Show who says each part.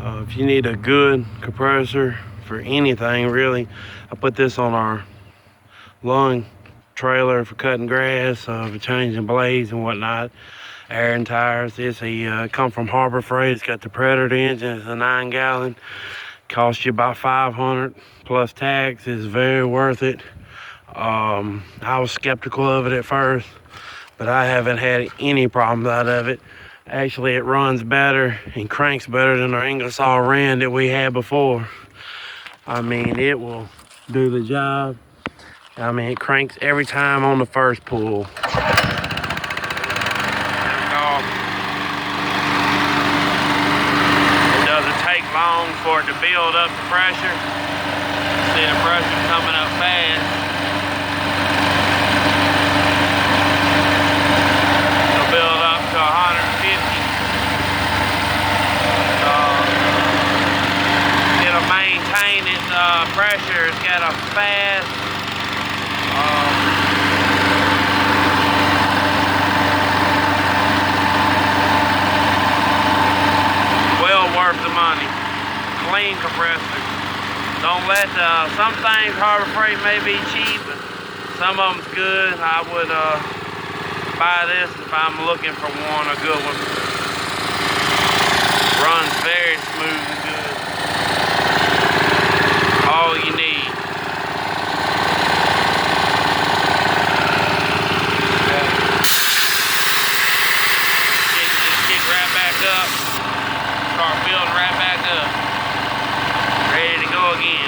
Speaker 1: If you need a good compressor for anything really, I put this on our lawn trailer for cutting grass, for changing blades and whatnot, air and tires. This come from Harbour freight. It's got the Predator engine. It's a 9-gallon. Costs you about $500 plus tax. It's very worth it. I was skeptical of it at first, but I haven't had any problems out of it. Actually, it runs better and cranks better than our Ingersoll Rand that we had before. I mean, it will do the job. I mean, it cranks every time on the first pull. It doesn't take long for it to build up the pressure. See the pressure coming up fast. It'll build up to 150. It'll maintain its pressure. It's got a fast well worth the money. Clean compressor. Don't let some things Harbour Freight may be cheap, but some of them's good. I would buy this if I'm looking for one, a good one. Runs very smooth and good. All you need. Just kick right back up. Start building right back up. Ready to go again.